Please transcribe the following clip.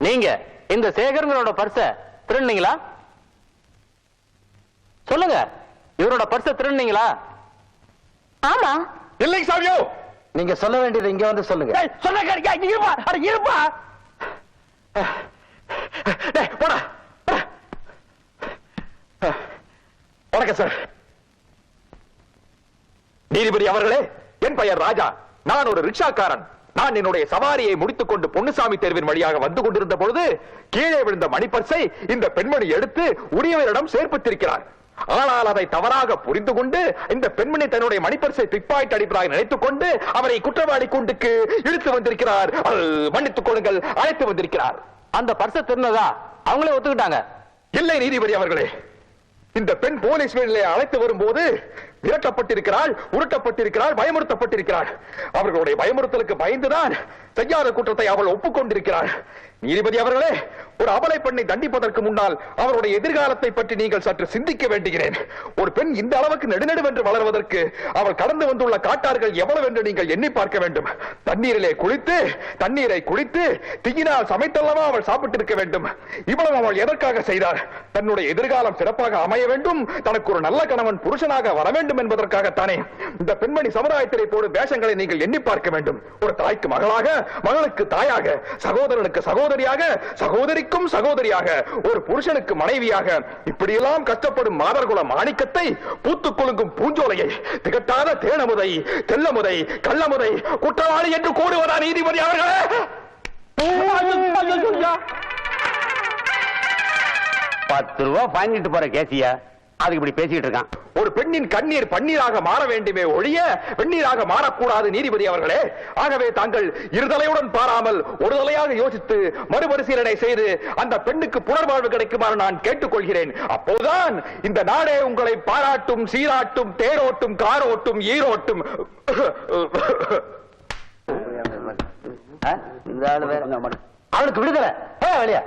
நீங்க இந்த சேகரங்களோட பர்ஸ திருடுனீங்களா? சொல்லுங்க, இவரோட பர்ஸ திருடுனீங்களா? ஆமா. இல்லைங்க சாமியோ. நீங்க சொல்ல வேண்டியது இங்க வந்து சொல்லுங்க. சொன்ன இருப்பா, அட இருப்பா. போடா. வணக்கம் சார். நீதிபதி அவர்களே, என் பெயர் ராஜா. நான் ஒரு ரிக்ஷாக்காரன். நான் என்னுடைய சவாரியை முடித்துக் கொண்டு பொன்னுசாமி தேர்வின் வழியாக வந்து கொண்டிருந்த பொழுது கீழே விழுந்த மணிப்பர்ஸை இந்த பெண்மணி எடுத்து உரியவரிடம் சேர்ப்பித்திருக்கிறார். ஆனால் அதை தவறாக புரிந்து கொண்டு இந்த பெண்மணி தன்னுடைய மணிப்பர்ஸை பிக்பாக்கெட் அடிப்பதாக நினைத்துக் கொண்டு அவரை குற்றவாளி கூண்டுக்கு இழுத்து வந்திருக்கிறார். மன்னித்துக் கொள்ளுங்கள், அழைத்து வந்திருக்கிறார். அந்த பர்ஸ திருநதா அவங்களே ஒத்துக்கிட்டாங்க. இல்லை நீதிபதி அவர்களே, இந்த பெண் போலீஸ் வேலையை அழைத்து வரும்போது விரட்டப்பட்டிருக்கிறாள், உருட்டப்பட்டிருக்கிறாள், பயமுறுத்தப்பட்டிருக்கிறாள். அவர்களுடைய பயமுறுத்தலுக்கு பயந்துதான் செய்யாத குற்றத்தை அவள் ஒப்புக்கொண்டிருக்கிறாள். நீதிபதி அவர்களே, ஒரு அபலை பெண்ணை தண்டிப்பதற்கு முன்னால் அவருடைய எதிர்காலத்தை பற்றி நீங்கள் சற்று சிந்திக்க வேண்டுகிறேன். ஒரு பெண் இந்த அளவுக்கு நெடுநெடுவென்று வளர்வதற்கு அவள் கடந்து வந்துள்ள காட்டார்கள் எவ்வளவு என்று நீங்கள் எண்ணி பார்க்க வேண்டும். தண்ணீரை குளித்து தீயினால் சமைத்தல்லவா அவள் சாப்பிட்டிருக்க வேண்டும். இவ்வளவு அவள் எதற்காக செய்தார்? தன்னுடைய எதிர்காலம் சிறப்பாக அமைய வேண்டும், தனக்கு ஒரு நல்ல கணவன் புருஷனாக வர வேண்டும் என்பதற்காகத்தானே. இந்த பெண்மணி சமுதாயத்திலே போடும் வேஷங்களை நீங்கள் எண்ணி பார்க்க வேண்டும். ஒரு தாய்க்கு மகளாக, மகளுக்கு தாயாக, சகோதரனுக்கு சகோதரியாக, சகோதரிக்கும் சகோதரியாக, ஒரு புருஷனுக்கு மனைவியாக, இப்படியெல்லாம் கஷ்டப்படும் மாதர்குல மாணிக்கத்தை, பூத்துக் குலுங்கும் பூஞ்சோலையை, திகட்டாத தேனமுதை, தெல்லமுதை, கள்ளமுதை குற்றவாளி என்று கூறுவதா நீதிபதி அவர்களே? 10 ரூபா வாங்கிட்டு போற கேசியா அதுக்கு இப்படி பேசிட்டு இருக்கான். ஒரு பெண்ணின் கண்ணீர் பன்னீராக மாற வேண்டுமே ஒழிய வெந்நீராக மாறக்கூடாது நீதிபதி அவர்களே. ஆகவே தாங்கள் இருதலையுடன் பாராமல் ஒரு தலையாக யோசித்து மறுபரிசீலனை செய்து அந்த பெண்ணுக்கு புனர்வாழ்வு கிடைக்குமாறு நான் கேட்டுக்கொள்கிறேன். அப்போதுதான் இந்த நாடே உங்களை பாராட்டும், சீராட்டும், தேரோட்டும், காரோட்டும், ஈரோட்டும். அவனுக்கு விடுதலை வெளியா